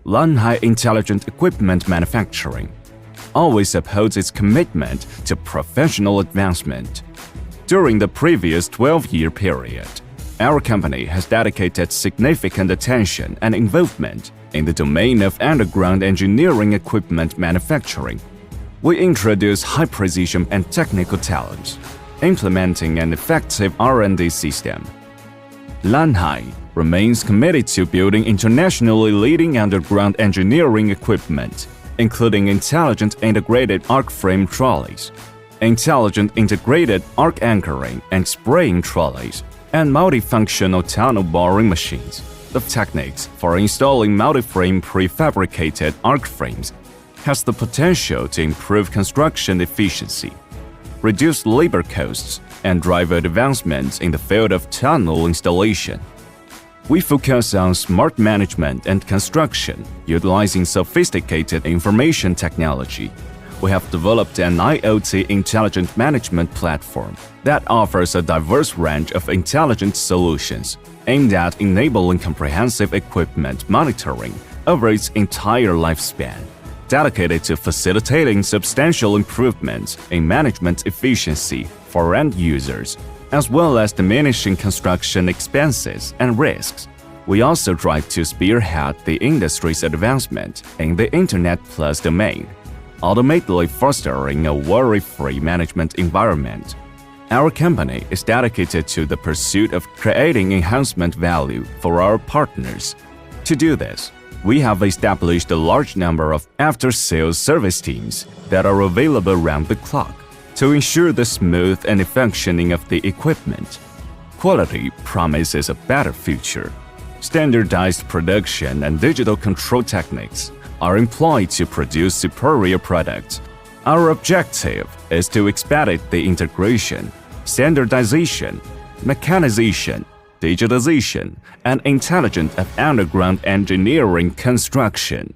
LANHI Intelligent Equipment Manufacturing always upholds its commitment to professional advancement. During the previous 12-year period, our company has dedicated significant attention and involvement in the domain of underground engineering equipment manufacturing. We introduce high-precision and technical talents, implementing an effective R&D system. LANHI remains committed to building internationally leading underground engineering equipment, including intelligent integrated arc frame trolleys, intelligent integrated arc anchoring and spraying trolleys, and multifunctional tunnel boring machines. The techniques for installing multi-frame prefabricated arc frames has the potential to improve construction efficiency, reduce labor costs, and drive advancements in the field of tunnel installation. We focus on smart management and construction, utilizing sophisticated information technology. We have developed an IoT intelligent management platform that offers a diverse range of intelligent solutions aimed at enabling comprehensive equipment monitoring over its entire lifespan, dedicated to facilitating substantial improvements in management efficiency for end users, as well as diminishing construction expenses and risks. We also strive to spearhead the industry's advancement in the Internet Plus domain, ultimately fostering a worry-free management environment. Our company is dedicated to the pursuit of creating enhancement value for our partners. To do this, we have established a large number of after-sales service teams that are available around the clock to ensure the smooth and functioning of the equipment. Quality promises a better future. Standardized production and digital control techniques are employed to produce superior products. Our objective is to expedite the integration, standardization, mechanization, digitization, and intelligence of underground engineering construction.